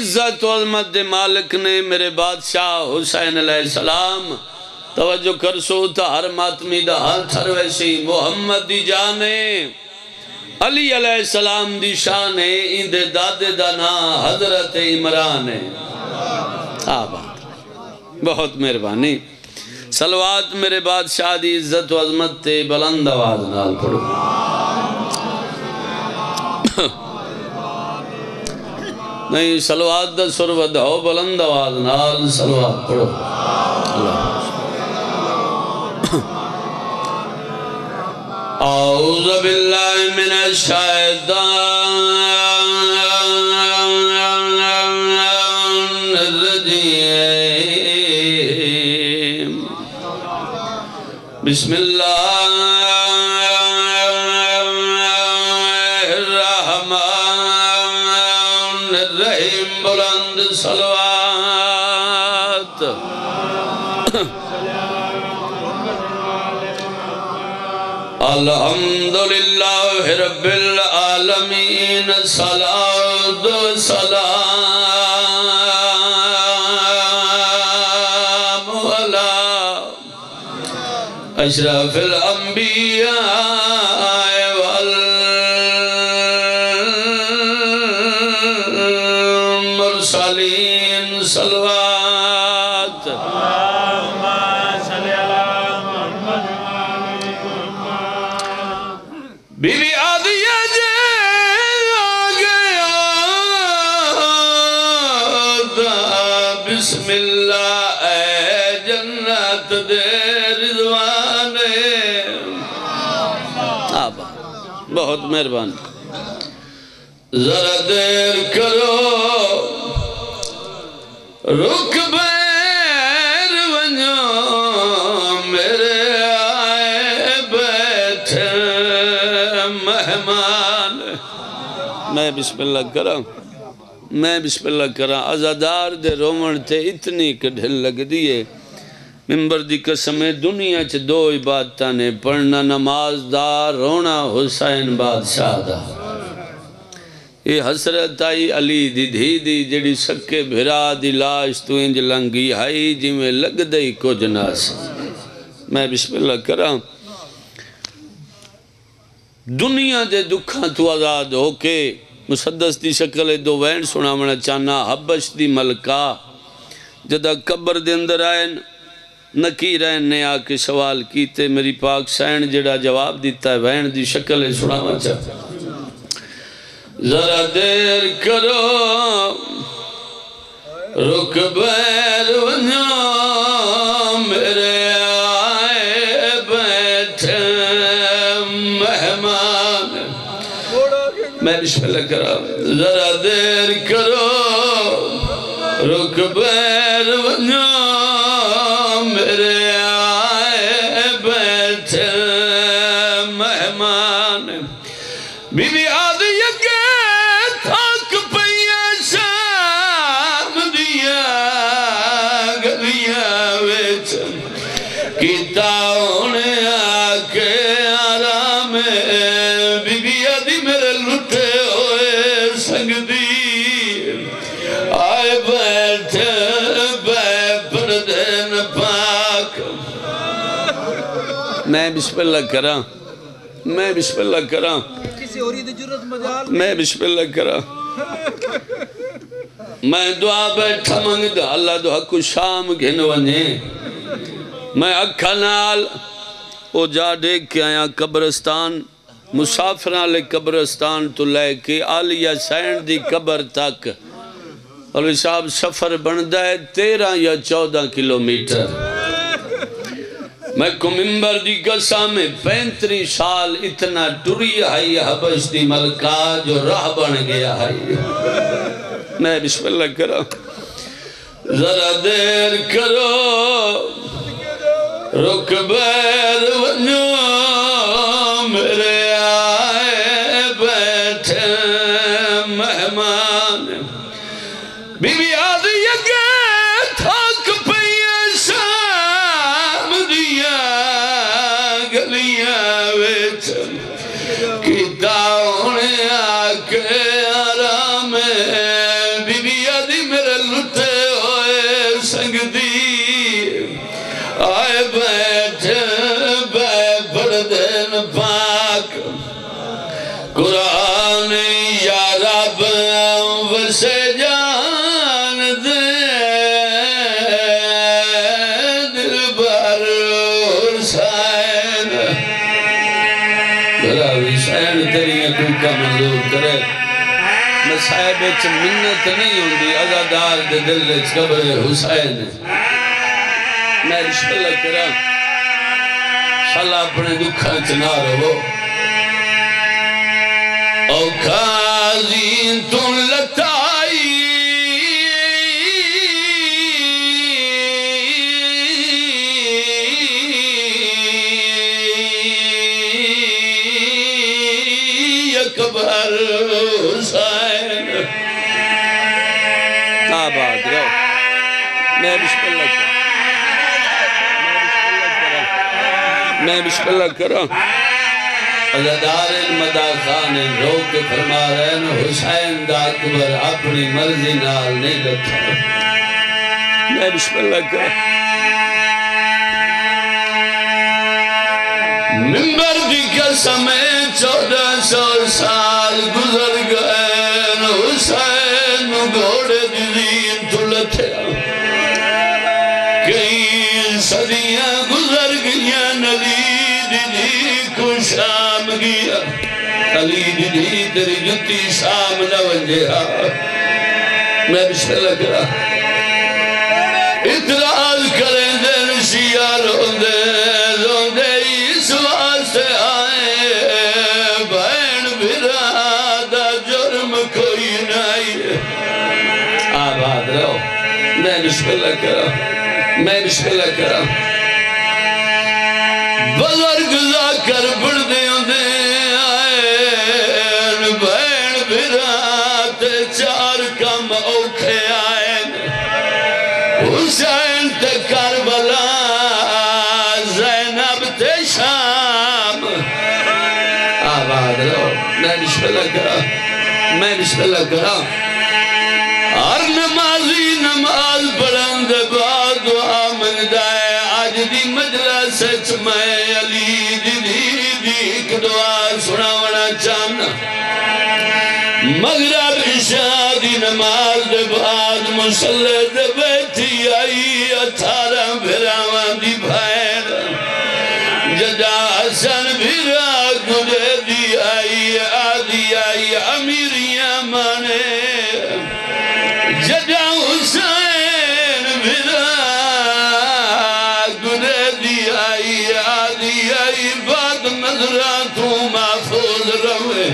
عزت و عظمت دے مالک نے میرے بادشاہ حسین علیہ السلام توجہ کرسو تا ہر ماتمی دا ہاتھ ہر ویسی محمد دی جانے علی علیہ السلام دی شان ہے اندے دادے دا نا حضرت عمران ہے آباد بہت مہربانی صلوات میرے بادشاہ دی عزت و عظمت تے بلند آواز نال پڑھو نہیں صلوات دا سر ودھاؤ بلند آواز نال صلوات پڑھو اعوذ باللہ من الشیطان الرجیم بسم اللہ الرحمن الرحیم بلند صلوات الحمدللہ رب العالمین صلاۃ و سلام علی اشرف الانبیاء والمرسلین صلوات بی بی آدھیا جے آگیا بسم اللہ اے جنت دے رضوانے بہت مہربان ذرا دیر کرو رک بیر ونجو میرے آئے بیٹھے مہمان میں بسم اللہ کرا ازادار دے رومن تے اتنی کڑھل لگ دیئے ممبر دی قسمیں دنیا چھ دو عبادتہ نے پڑھنا نماز دا رونا حسین بادشاہ دا یہ حسرت آئی علی دی دھی دی جڑی سکے بھرا دی لاش تو انج لنگی ہائی جی میں لگ دئی کو جناس میں بسم اللہ کرا دنیا دے دکھاں تو آزاد ہو کے مسدس دی شکل دو وین سنا منا چانا حبش دی ملکہ جدہ قبر دے اندر آئین نکیر آئین نے آکے سوال کیتے میری پاک سین جڑا جواب دیتا ہے وین دی شکل سنا منا چاہتا ذرا دیر کرو رک بیر ونجو میرے آئے بیٹھے مہمان میں بسم اللہ کرا ذرا دیر کرو رک بیر ونجو میرے آئے بیٹھے مہمان بی بی آدھی یکے تھاک پئیے شام دیا گلیاں ویچ کیتا انہیں آکے آرام بی بی آدھی میرے لٹے ہوئے سنگ دی آئے بیٹھے بے پردین پاک میں بسم اللہ کرا میں بسم اللہ کرا میں بسم اللہ کرا میں دعا بیٹھا منگ دا اللہ دعا کو شام گھن ونجے میں اکھا نال او جا دیکھ کے آیا قبرستان مسافران لے قبرستان تو لے کے آلیہ سینڈ دی قبر تک اور صاحب سفر بندہ ہے 13 یا 14 کلومیٹر میں کو ممبر دی گسا میں 35 سال اتنا ٹری آئی حبش دی ملکہ جو راہ بن گیا ہے میں بسم اللہ کرا ذرا دیر کرو رک بیر ونجو میرے آئے بیٹھے مہمان بی بی آدھی یکے تھاک پئیے شام دیا گلیاں ویچ کیتا انہیں آکے آرام بی بی آدھی آپ وسے جان دے دل بر حسین بھلا حسین تیری اکوکا منظور کرے مسائب اچھ منت نہیں ہوندی عزادار دے دل اچھ قبر حسین میں رشت اللہ کرا شاءاللہ اپنے دکھا چنا رہو او قاضی تن لتائی اکبر حسین آباد رہو میں بسم اللہ کرا میں بسم اللہ کرا عزادار مدہ خان رو کے فرما رہے ہیں حسین دا اکبر اپنی مرضی نال نہیں لکھا میں بسم اللہ کرا ممبر دی قسم 1400 سال گزر گئے حسین گھوڑے دی دین تلتے کئی صدیاں گزر گئیاں علی دی کو شام گیا علی دی تیری جتی شام نہ ونجے میں بسم اللہ کرا اطلاع کریں دن شیعہ روندے روندے اس واسطے آئے بین برادہ جرم کوئی نہیں آباد رہو میں بسم اللہ کرا میں بسم اللہ کرا بزرگ ذاکر بڑھتے ہوندے آئے بین برات 4 کم اوکھے آئے حسین تے کربلا زینب تے شام آباد رہو میں بسم اللہ کرا میں بسم اللہ کرا ہر نمازی نماز پڑھن دے بعد دعا منگدائے آج دی مجلس اچھ میں علی دی ایک دعا سناونا چاہنا مغرب عشاء دی نماز دے بعد مسلح دے بیٹھی آئی 18 بھراوان دی بھائر جدا حسن بھرا گلے دی آئی آدھی آئی امیریاں مانے جدا حسین بھرا گلے دی آئی آدھی آئی بعد نظران تو محفوظ روے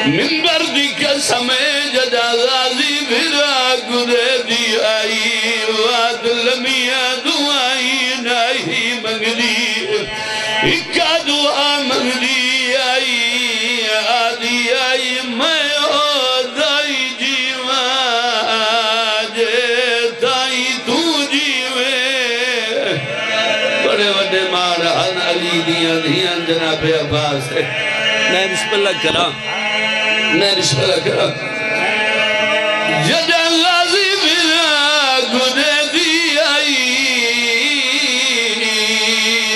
منبر دی قسم جدا غازی بھرا گلے دی آئی واد لمیاں دعائی نہیں منگلی اکا دعا منگلی آئی آدھی آئی میں دائی جیوان جے دائی تو جیوے بڑے وڈے مارہن علی دیاں دیاں جناب عباس ہے میں بسم اللہ کرا میں بسم اللہ کرا جدہ غازی بھرا گنے دی آئی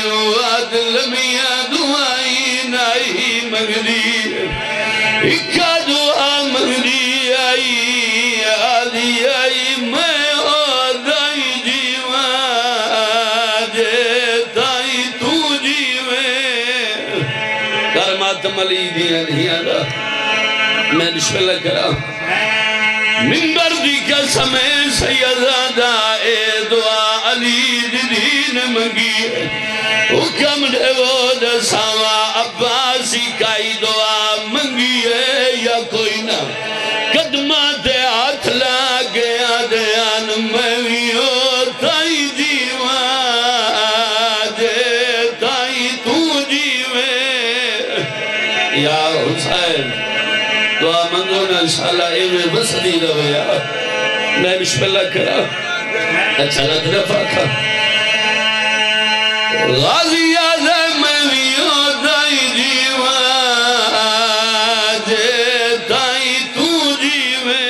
وعد لمیاں دعائی نہیں منگلی اکا دعا منگلی آئی آدھی آئی میں دائی جیوان جے دائی تو جیوے کرمات ملی دیاں دیاں دا میں بسم اللہ کرا منبر دی قسم سیدہ اے دعا علی دین منگی حکم دے وہ دساوا عباسی کائی دعا منگی ہے یا کوئی نہ قدمہ دے ہاتھ لاگیا دیان میویو تائی جیوان جے تائی تو جیوے یا حسین دعا منگونا انشاءاللہ ایوے بسدی رویا میں بسم اللہ کرا اچھا لگ رفا کھا غازی آزم میویو دائی جیوان جے دائی تو جیوے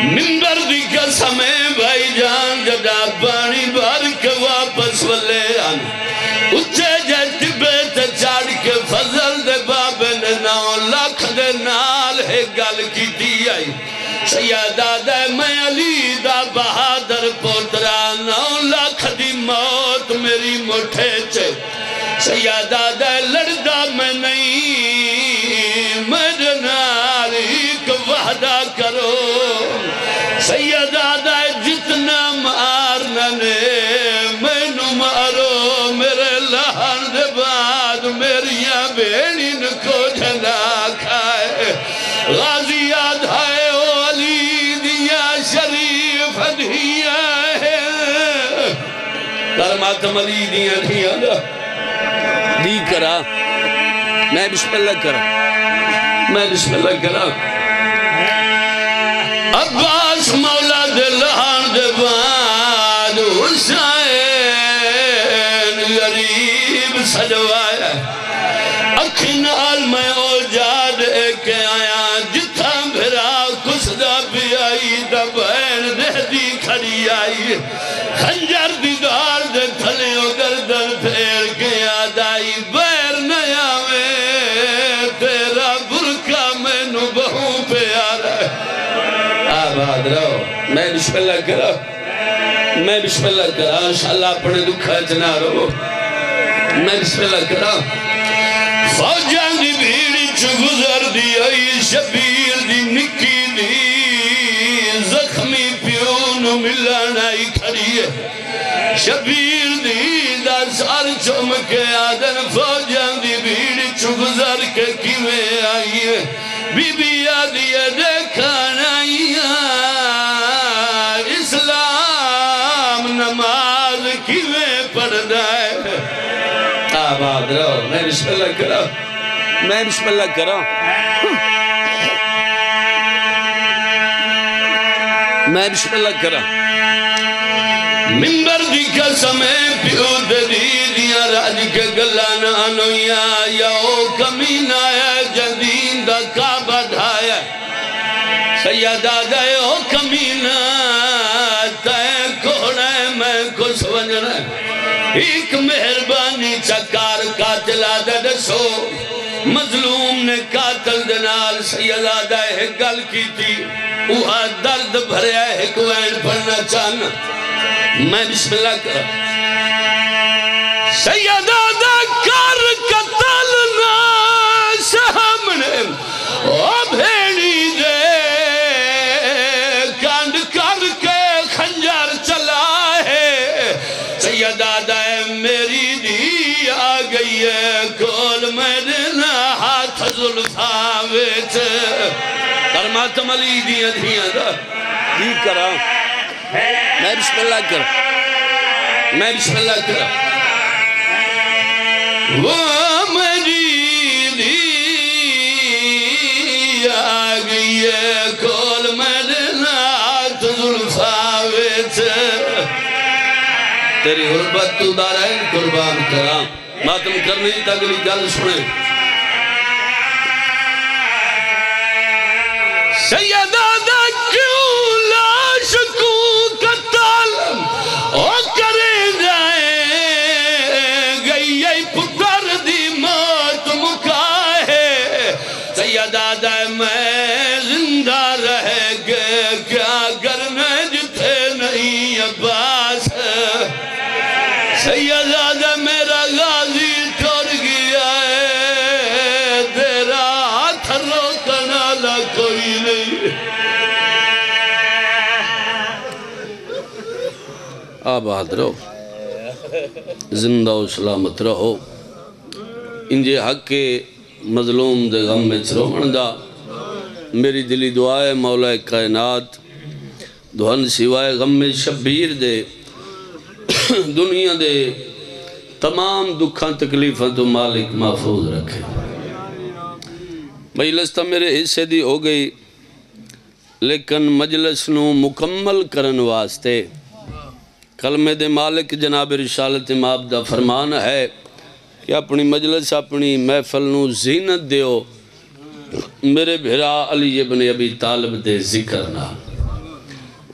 منبر دی قسم بھائی جان جدا بانی بارک واپس والے آن اچھے جت بیت چاڑ کے فضل دے بابن 9 لاکھ دے نال ہے گل کی دی آئی سیدہ دے میں علی دا بہادر پوترا 9 لاکھ دی موت میری مٹھے چے سیدہ دے لڑدا میں نہیں میرے نال ایک وعدہ کرو سیدہ دے جتنا مارنا نے مینو مارو میرے لہن دے بعد میریاں بیڑین کو جھنا کھائے غازی آدھائے او علی دیا شریف دیا ہے کرماتم علی دیا دیا دی کرا میں بسم اللہ کرا عباس مولا دے لہن دے بعد حسین غریب سجوایا اکھنال میں او جاد ایک آیا جتھا بھرا کسدہ بھی آئی دبین دہ دی کھڑی آئی خنجر دی دار دے تھلے او گردن پھیر کے یاد آئی بیر نیا میں تیرا برکہ میں نو بہوں پہ آ رہا ہے آباد رہو میں بسم اللہ کرا انشاءاللہ اپنے دکھا جنا رہو میں بسم اللہ کرا فوجان دی بھیڑی چو گزر دی آئی شبیر دی نکی دی زخمی پیون ملان آئی کھڑی ہے شبیر دی دا سار چمکے آدن فوجان دی بھیڑی چو گزر کے کیویں آئی ہے بی بی آدھی دیکھان آئی اسلام نماز کیویں پڑھ دائے آباد رہو میں بسم اللہ کرا منبر دی قسمیں پیو دی دیا راج کے گلانا انویا یا او کمین آیا جدین دا کعبہ ڈھایا سیدہ دے او کمین تے کوڑے میں کچھ ونجنا ایک مہربانی چکار قاتل آدھے دسو مظلوم نے قاتل دنال سیدہ دے گل کی تھی اوہا درد بھریا ہے کوئین پڑھنا چاہنا میں بسم اللہ کرا سیدہ دے کر قتل نا سامنے او بھیڑی دے کانڈ کر کے خنجر چلا ہے سیدہ دے میری دی آ گئی ہے کول میرے نا ہاتھ ظلفہ ویچ کرماتم علی دیا دا دی کرا میں بسم اللہ کرا وہ میری دی آ گئی ہے کول میرے نات ظلفہ ویچ تیری حربت تو دارائن قربان کرا ماتم کرنے تک لی گل سنے سیدہ دا کیوں لاش کو قتل او کرے جائے گئی ای پتر دی موت مکائے سیدہ دا میں زندہ رہ گئے کیا کرنے جتھے نہیں عباس سیدہ دا میرا غازی ٹوڑ گیا ہے تیرا ہاتھ روکنا لا کوئی نہیں آباد رہو زندہ و سلامت رہو انجے حق کے مظلوم دے غم میں چرومن دا میری دلی دعا ہے مولا کائنات دہن سوائے غم میں شبیر دے دنیا دے تمام دکھاں تکلیفاں تو مالک محفوظ رکھے مجلس تا میرے حصے دی ہو گئی لیکن مجلس نو مکمل کرن واسطے کلمے دے مالک جناب رسالت امام دا فرمان ہے کہ اپنی مجلس اپنی محفل نو زینت دیو میرے بھرا علی ابن ابی طالب دے ذکر نہ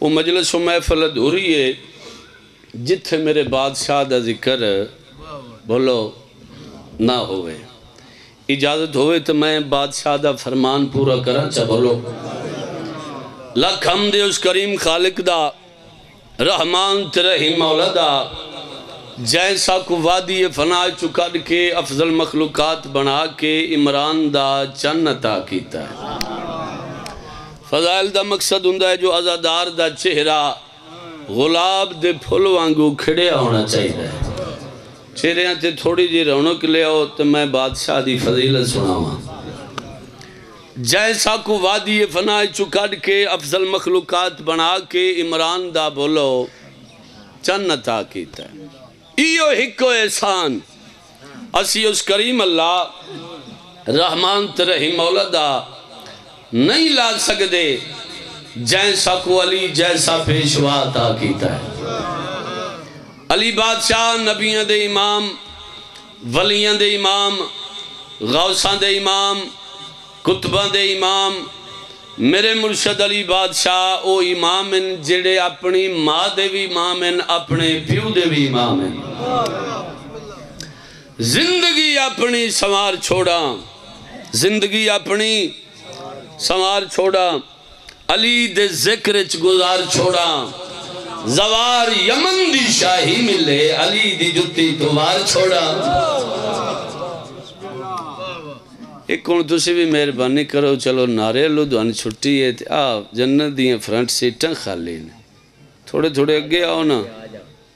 وہ مجلس و محفل ادھوری ہے جتھے میرے بادشاہ دا ذکر بولو نہ ہوئے اجازت ہوئے تو میں بادشاہ دا فرمان پورا کرا چا بولو لکھ حمد اس کریم خالق دا رحمان ترہی مولا دا جیسا کو وادی فنا چکڑ کے افضل مخلوقات بنا کے عمران دا چن عطا کیتا ہے فضائل دا مقصد ہوندا ہے جو عزادار دا چہرہ غلاب دے پھل وانگو کھڑیا ہونا چاہیے چہرے تے تھوڑی جی رونق لے آؤ تو میں بادشاہ دی فضیلت سناواں جیسا کو وادی فنا چکڑ کے افضل مخلوقات بنا کے عمران دا بولو چن عطا کیتا ہے ایو ہکو احسان اسی اس کریم اللہ رحمان ترہی مولا دا نہیں لا سکدے جیسا کو علی جیسا پیشوا عطا کیتا ہے علی بادشاہ نبیوں دے امام ولیوں دے امام غوثاں دے امام کتباں دے امام میرے مرشد علی بادشاہ او امام ہیں جڑے اپنی ماں دے بھی امام ہیں اپنے پیو دے بھی امام ہیں زندگی اپنی سنوار چھوڑا زندگی اپنی سنوار چھوڑا علی دے ذکر چ گزار چھوڑا زوار یمن دی شاہی ملے علی دی جتی توار چھوڑا ایک کون تسی بھی مہربانی کرو چلو نارے لو دوان چھٹی ہے جنت دیئے فرنٹ سیٹاں خالی نے تھوڑے تھوڑے اگے آؤ نا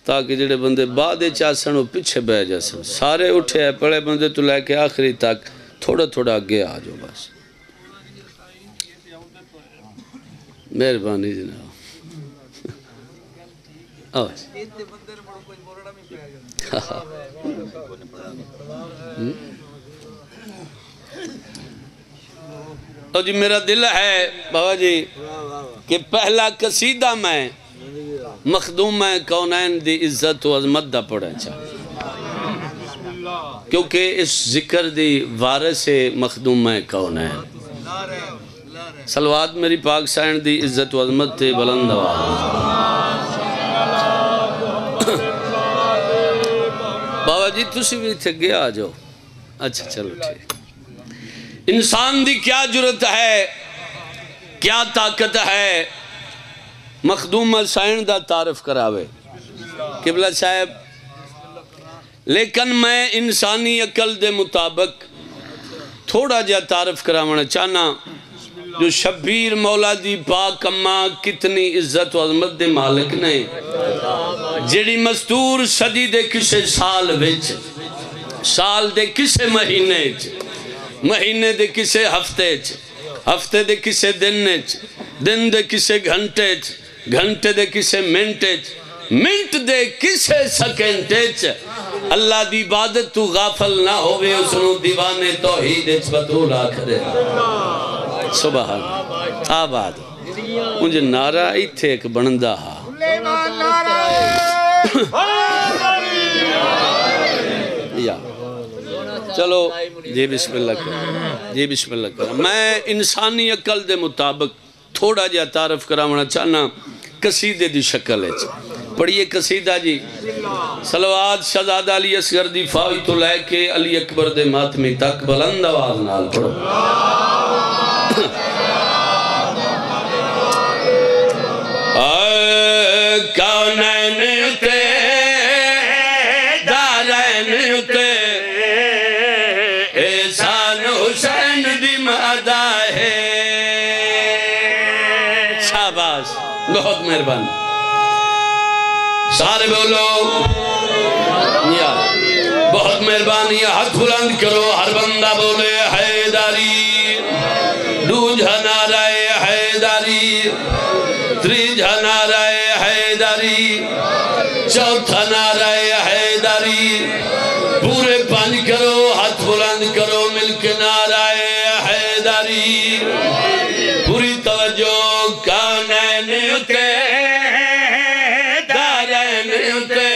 تاکہ جڑے بندے بعد چاسن وہ پیچھے بہ جاسن سارے اٹھے ہیں پڑے بندے تو لے کے آخری تک تھوڑا تھوڑا اگے آ جو بس مہربانی جناب تو جی میرا دل ہے بابا جی کہ پہلا قصیدہ میں مخدوم کونین دی عزت و عظمت دا پڑھا چاہا کیونکہ اس ذکر دی وارث مخدوم کونین صلوات میری پاک سائن دی عزت و عظمت تے بلند آواز بابا جی تسی بھی تھے گیا آ جاؤ اچھا چلو ٹھیک انسان دی کیا جرت ہے کیا طاقت ہے مخدوم سائن دا تعارف کراوے قبلہ صاحب لیکن میں انسانی عقل دے مطابق تھوڑا جا تعارف کراونا چاہنا جو شبیر مولا دی پاک اماں کتنی عزت و عظمت دے مالک نے جڑی مستور صدی دے کسے سال وچ سال دے کسے مہینے مہینے دے کسے ہفتے دے کسے دن دے کسے گھنٹے دے کسے منٹ دے کسے سیکنڈ اللہ دی عبادت تو غافل نہ ہوئے اس نو دیوانے توحید اچ بطول آکھرے سبحان آباد مجھے نعرہ ہی تھے ایک بندہ ہا چلو جی بسم اللہ کریں جی بسم اللہ کریں میں انسانی عقل دے مطابق تھوڑا جا تعارف کراونا چاہنا قصیدے دی شکل ہے پڑھئے قصیدہ جی صلوات شہزادہ علی اصغر دی فاوی تو لے کے علی اکبر دے ماتمی تک بلند آواز نال پڑھو کونین اتے دارین اتے احسان حسین دی مادہ ہے شاباش بہت مہربان سارے بولو بہت مہربانی ہاتھ بلند کرو ہر بندہ بولے حیداری دوجہ نعرہ حیداری تریجہ نعرہ حیداری چوتھا نعرہ حیداری پورے پانچ کرو ہاتھ بلند کرو مل کے نعرہ حیداری پوری توجہ کونین اتے دارین اتے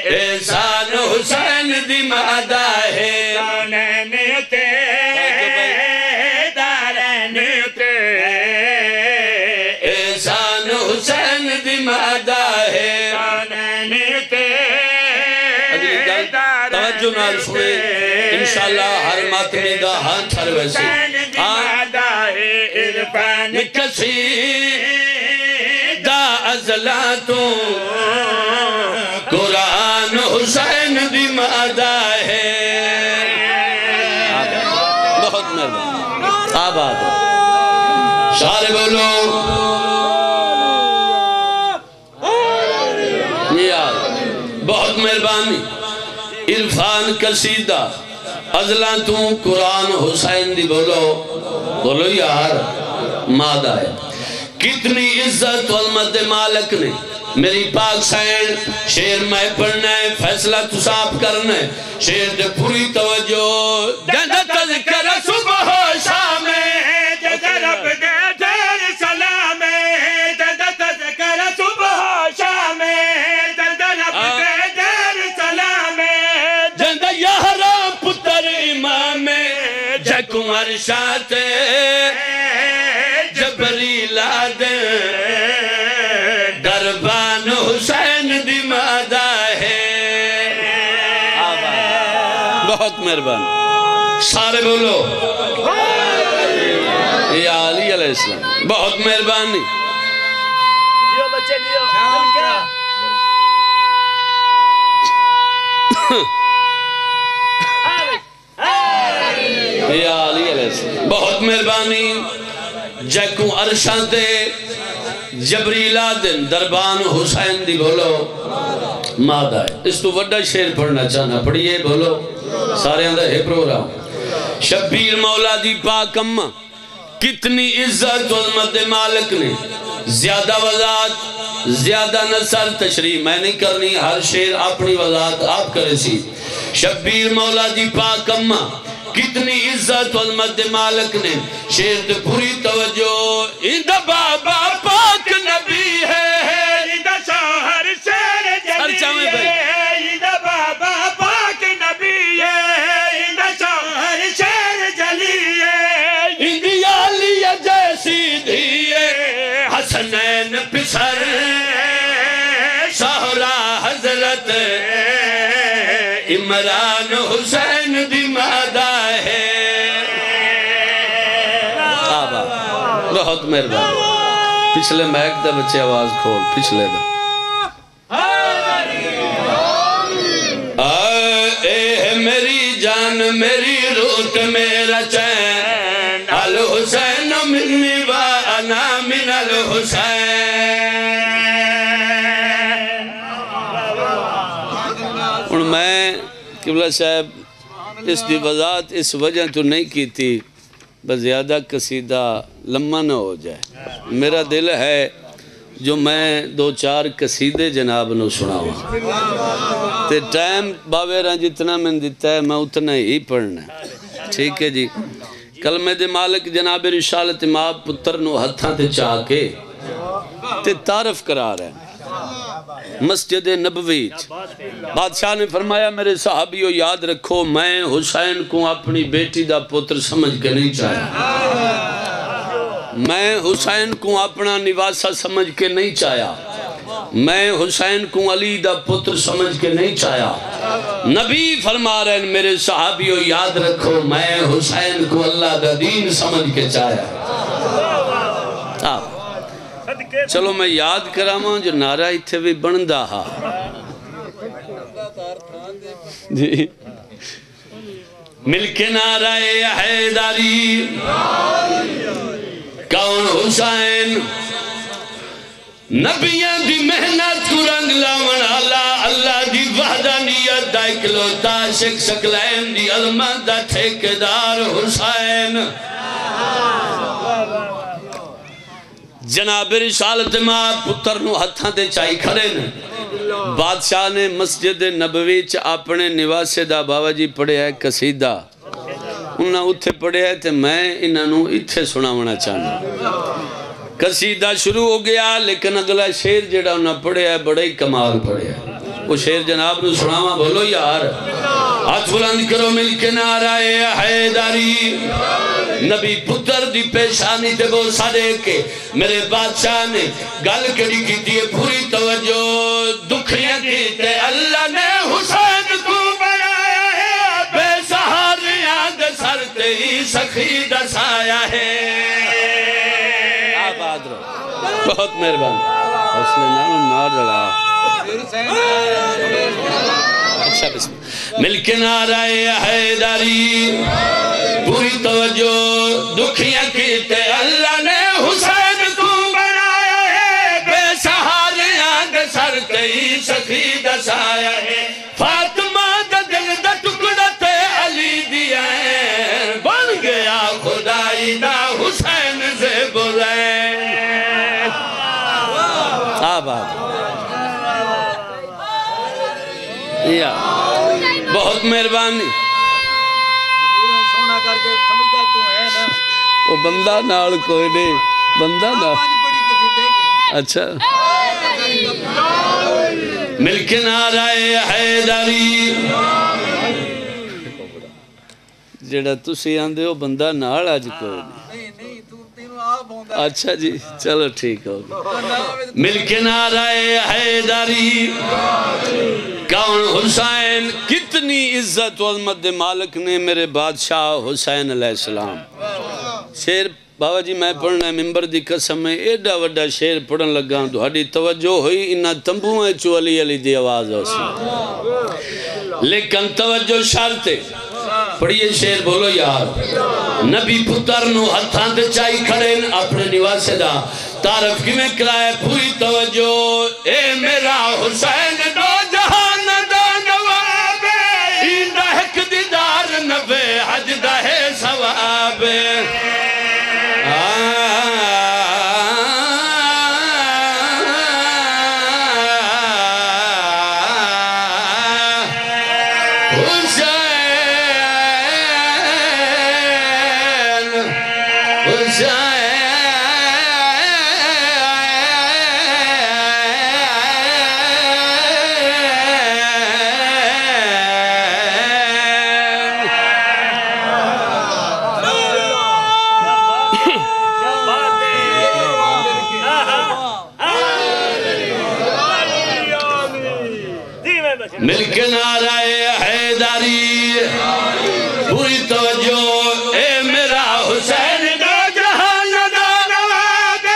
احسان حسین دی مادہ ہے کونین اتے دارین اتے احسان حسین دی مادہ ہے کونین اتے توجہ نال سنے انشاءاللہ ہر ماتمی دا ہاتھ ہر ویسے عرفان قصیدہ ازلاتوں قرآن حسین دی مادہ ہے بہت مہربان آباد سارے بولو بہت مہربانی عرفان قصیدہ ازلاتوں قرآن حسین دی بولو یار مادہ ہے کتنی عزت والمد مالک نے میری پاک سین شیر میں پڑھنا ہے فیصلہ تصاب کرنا ہے شیر دے پوری توجہ جندہ تذکر صبح و شام جندہ رب دے دیر سلام جندہ تذکر صبح و شام جندہ رب دے دیر سلام جندہ یہرام پتر امام جکوں عرشات جبریل آدھے دربان حسین دی مادہ ہے بہت مہربان سارے بولو یا علی علیہ السلام بہت مہربانی لیو بچے لیو یا علی علیہ السلام بہت مہربانی جیکوں عرشان دے جبریل آدن دربان حسین دی بولو مادہ ہے اس تو وڈا شیر پڑھنا چاہنا پڑھئے بولو سارے اندر ہے پروگرام شبیر مولا دی پاک اممہ کتنی عزت والمد مالک نے زیادہ وضاحت زیادہ نصر تشریح میں نہیں کرنی ہر شیر اپنی وضاحت آپ کرے سی شبیر مولا دی پاک اممہ کتنی عزت والمد مالک نے شیر دے پوری توجہ اندہ بابا پاک نبی ہے اندہ شاہر شیر جلی ہے اندہ بابا پاک نبی ہے اندہ شاہر شیر جلی ہے اندی علی جیسی دھیے حسنین پسر شہرہ حضرت عمران حسین دی مادہ ہے بہت مہربان پچھلے میک دا بچے آواز کھول پچھلے دا اے میری جان میری روٹ میرا چین الحسین منی وانا من الحسین اور میں قبلہ صاحب اس دی وضاحت اس وجہ تو نہیں کی تھی بس زیادہ قصیدہ لمحہ نہ ہو جائے میرا دل ہے جو میں دو چار قصیدے جناب نو سناؤں تے ٹائم باویرہ جتنا میں دیتا ہے میں اتنا ہی پڑھنا ہے ٹھیک ہے جی کلمہ دے مالک جناب رسالت ماں پتر نو ہتھاں تے چاہ کے تے تعارف کرا رہے ہیں مسجد نبوی بادشاہ نے فرمایا میرے صحابیوں یاد رکھو میں حسین کو اپنی بیٹی دا پتر سمجھ کے نہیں چاہیا میں حسین کو اپنا نواسہ سمجھ کے نہیں چاہیا میں حسین کو علی دا پتر سمجھ کے نہیں چاہیا نبی فرما رہے ہیں میرے صحابیوں یاد رکھو میں حسین کو اللہ دا دین سمجھ کے چاہیا چلو میں یاد کراما جو نعرہ اتھے بھی بندہ ہا جی مل کے نعرہ حیداری کون حسین نبیاں دی محنت کو رنگ لاون اللہ دی وحدانیت دا اکلوتا شک شکلین دی علمت دا ٹھیکدار حسین جناب رسالت ماں پتر نو ہتھاں دے چائی کھڑے نے بادشاہ نے مسجد نبوی چ اپنے نواسے دا بابا جی پڑھے ہے قصیدہ انہاں اتھے پڑھے ہے تے میں انہاں نو اتھے سناونا چاہنا قصیدہ شروع ہو گیا لیکن اگلا شیر جڑا انہاں پڑھے ہے بڑے ہی کمال پڑھے ہے وہ شیر جناب نو سناوا بولو یار ہاتھ بلند کرو مل کے نعرہ حیداری نبی پتر دی پیشانی تے وہ سارے کے میرے بادشاہ نے گل کری کی دیئے پوری توجہ دکھیاں کی تے اللہ نے حسین کو بنایا سخی دسایا ہے آباد رہو بہت مہربان حوصلے نہ ڈڑا اچھا بسم مل کے نعرہ حیدری پوری توجہ دکھیاں کیتے اللہ نے حسین کو بنایا ہے بے سہارے آگ سر کئی سخی دسایا ہے فاطمہ دا دل دا ٹکڑا تے علی دیا ہے بن گیا خدائی دا حسین سے بلین آباد یا بہت مہربانی سونا کر کے سمجھتا تو ہے نا وہ بندہ نال کوئی نہیں بندہ نال اچھا مل کے نعرہ حیدری جڑا تسی آندے ہو بندہ نال آج کوئی نہیں نہیں تو تینوں آپ ہوندا اچھا جی چلو ٹھیک ہو مل کے نعرہ حیدری کون حسین کتنی عزت و عظمت مالک نے میرے بادشاہ حسین علیہ السلام شیر بابا جی میں پڑھنا ہے ممبر دی قسم میں ایڈا وڈا شیر پڑھن لگا تو ہڈی توجہ ہوئی انہا تمبویں چو علی علی دی آواز ہو سی لیکن توجہ شارتے پڑھئے شیر بولو یار نبی پتر نو ہتھاں دے چائی کھڑین اپنے نواسے دا تعرف کی میں کرائے پوری توجہ اے میرا حسین دو جہان دا نواب ایندہ حق دیدار نبے حج دا ہے ثواب مل کے نعرہ حیدری پوری توجہ اے میرا حسین دا جہان دا نواب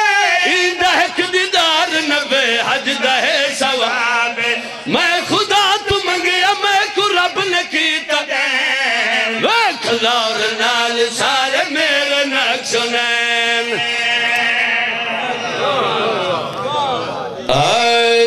ایندہ حق دیدار نبے حج دا ہے ثواب میں خدا تو منگیا میں کو رب نے کیتا میں کھلور نال سارے میرے نقشنین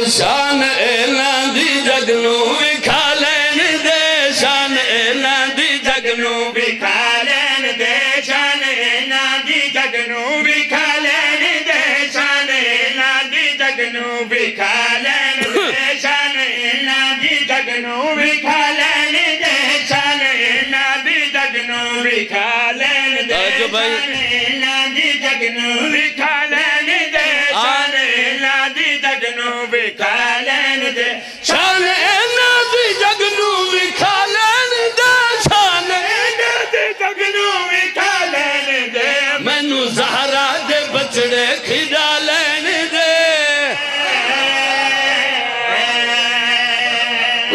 شان اعلان دی جگنو بکھا لین دے شان اعلان دی جگنو بکھا لین دے شان اعلان دی جگنو بکھا لین دے شان اعلان دی جگنو بکھا لین دے شان اعلان دی جگنو بکھا لین دے شان اعلان دی جگنو بکھا لین دے شان اعلان دی جگنو بکھا لین دے شان اعلان دی جگنو بکھا لین دے شان اعلان دی جگنو بکھا لین دے شان اعلان دی جگنو بکھا لین دے مینو زہرا دے بچڑے کھدا لین دے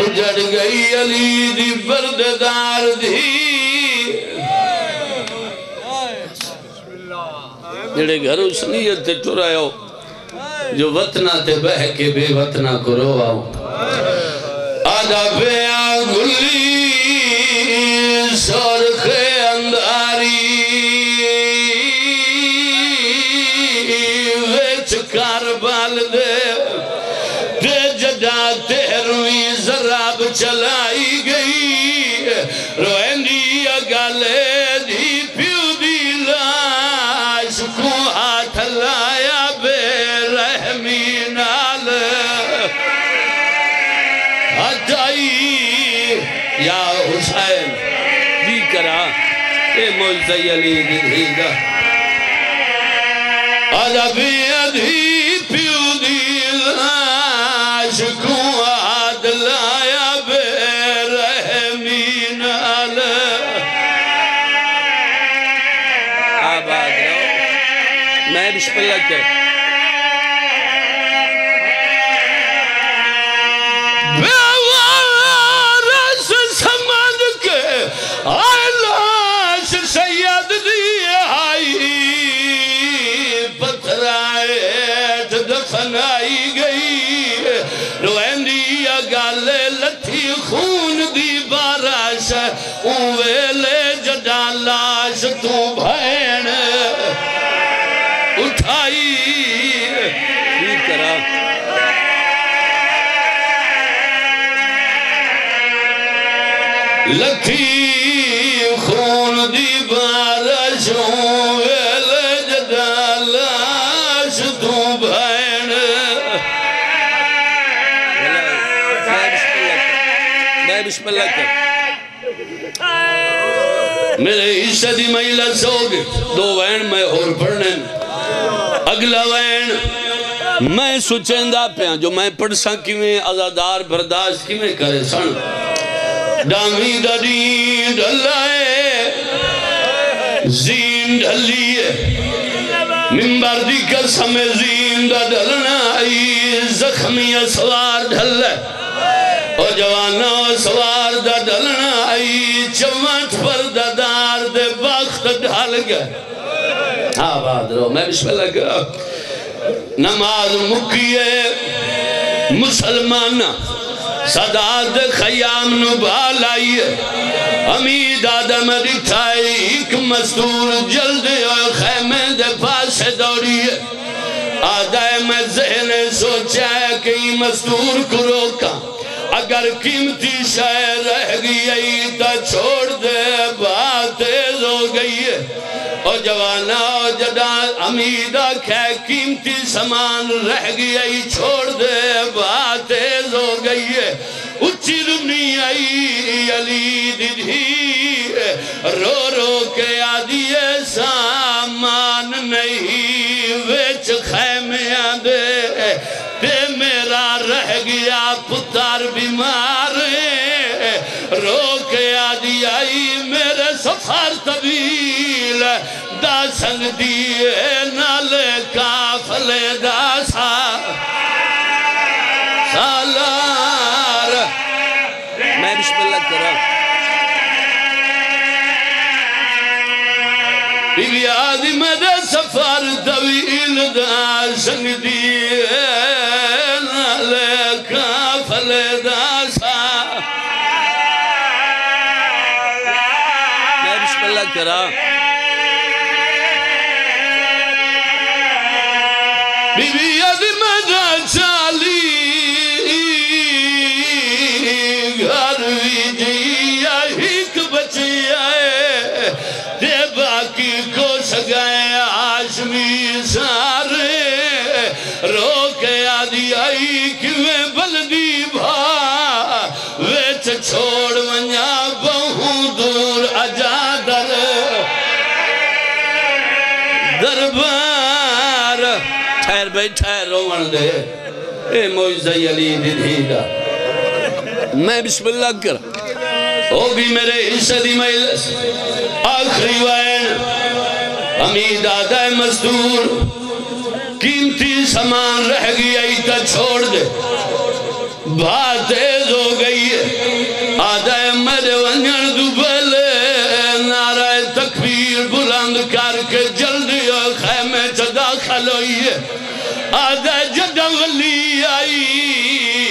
اجڑ گئی علی دی برددار دی جڑے گھر اس نیت تے ٹرائے ہو جو وطنہ تے بہ کے بے وطنہ کو رو آؤ آدھا پیا گلی سرخ انداری ویچ کاربال دے تے جدا تیروی زراب چلائی گئی رویندی اگالے دی پیو دی لاش کو ہاتھ لایا بے رحمی نال ہدائی یا حسین دی کرا اے موزی علی دی دا عدبی ادھی پیو دی لاش کو ہاتھ لایا بے رحمی نال آباد رہو میں بسم اللہ کر بیوارس سمجھ کے آلاش سید آئی ٹھیک کرا لکھی خون دی بارشوں ویلے جدالاش تو بھین میں بسم اللہ کر میرے حصہ دی مہیلہ سوگ دو وین میں اور پڑھنے اگلا وین میں سوچندہ پیاں جو میں پڑھ سکی میں ازادار برداشت کی میں کرے سن ڈامی دا دین ڈھلائے زین ڈھلیے ممبر دی قسم زین دا ڈھلنا آئی زخمی اسوار ڈھلے اور جوانا سوار دا ڈھلنا آئی چمٹ پر دادار دے وقت ڈھال گئے آباد رہو میں بسم اللہ کرا نماز مکیے مسلمان صداد خیام نبال آئیے امید آدم رکھائی ایک مزدور جلد اور خیمے دے پاس دوڑیے آدھائے میں ذہن سوچا ہے کہ یہ مزدور کو روکا اگر قیمتی شے رہ گئی تا چھوڑ دے بات تیز ہو گئی ہے اور جوانا اور جدان امیدہ کھے قیمتی سامان رہ گئی چھوڑ دے بات تیز ہو گئی ہے اچھی رنی آئی علی دیدھی رو رو کے آدھیے سامان نہیں ویچ خیمیاں دے تے میرا رہ گیا پتر بیمار رو کے آدھی آئی میرے سفر طویل دا سنگ دیئے نالے کافلے دا سالار میں بسم اللہ کرا بی بی آدھی میرے سفر طویل دا سنگ دیئے کرا بی بی عظمدہ چالی گھر ویجی ایک بچی آئے دے باقی کو سگائے آشمی سارے رو کے آدھی آئی کیویں بلدی بھا ویچ چھوڑ ونیا بہوں دور اجادر دربار ٹھہر بھائی ٹھہر روان دے اے موجزہ علی دیدھی دا میں بسم اللہ کر ہوگی میرے حصہ دی مجلس آخری وین امید آدھائے مزدور قیمتی سامان رہ گئی تا چھوڑ دے بات تیز ہو گئی ہے آدھائے میرے ونجن دوبلے نعرہ تکبیر بلند کر کے جلدی اور خیمے چا داخل ہوئی ہے آدھائے جدہ ولی آئی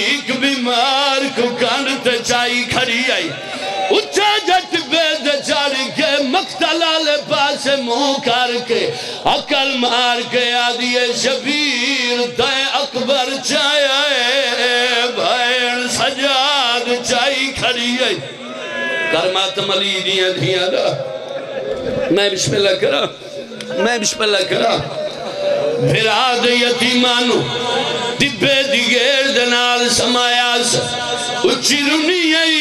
ایک بیمار کو کانتے چائی کھڑی آئی اچھا جٹ بید چار کے مقتلہ پاس منہ کر کے عقل مار کے آدھیے شبیر دائیں اکبر چاہے بھائن سجاد چاہی کھڑی ہے کرمات ملیدیاں دھیاں دا میں بسم اللہ کرا میں بسم اللہ کرا پھر آدھ یتیمانو تبے دیگر دنال سمایاس اچھی رنی آئی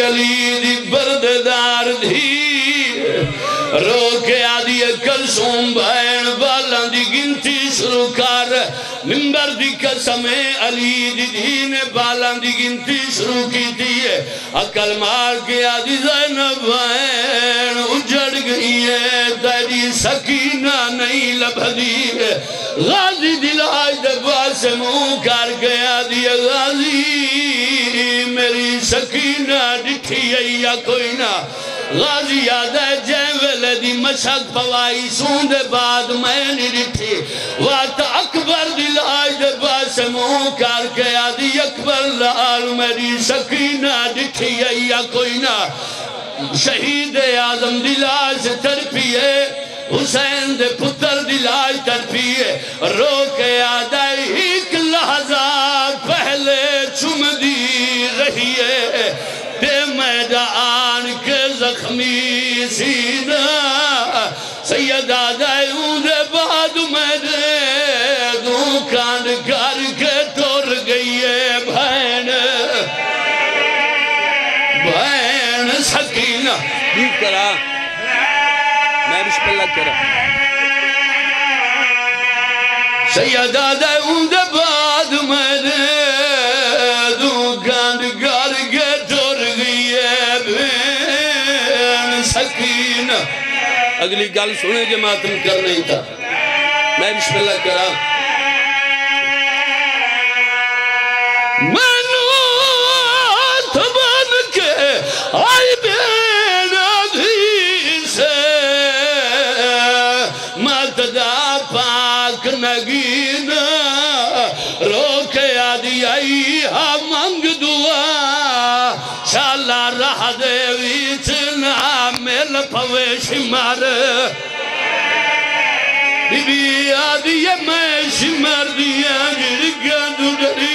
علی دی برددار دھی رو کے آدھی کلسوم بھائن بالان دی گنتی شروع کر ممبر دی قسم علی دی دھی نے بالان دی گنتی شروع کی تھی ہے عقل مار کے آدھی زینب بھائن اجڑ گئی ہے تیری سکینہ نہیں لبھدی ہے غازی دلاج دبا سے منہ کر کے آدھی غازی میری سکینہ ڈٹھی ہے یا کوئی نہ غازی یاد ہے جائیں ویلے دی مشک پوائی سوندے بعد میں نہیں ڈٹھی وات اکبر دلاج دبا سے منہ کر کے آدھی اکبر لال میری سکینہ ڈٹھی ہے یا کوئی نہ شہید اعظم دلاج ترپیے حسین دے پتر دی لاش تڑپیے رو کے آدائی ایک لحظہ پہلے چم دی رہیے تے میدان کے زخمی سینہ سید آدائی اون دے بعد میں دے دوں کان کر کے ٹور گئیے بہن سکینہ بھی کرا میں بسم اللہ کرا سید آدائی اون دے بعد میں دے دوں کان کر کے ٹور گئیے بہن سکینہ اگلی گل سنے جو ماتم کر نہیں تھا میں بسم اللہ کرا میں نوات بن کے آئی بین ادھی سے مددہ پاک نگین رو کے آدھی آئی منگ دعا شالا رہ دے ویچنا مل پوے شمار بی بی آدھی میں شمار دیا گرگا دو ڈری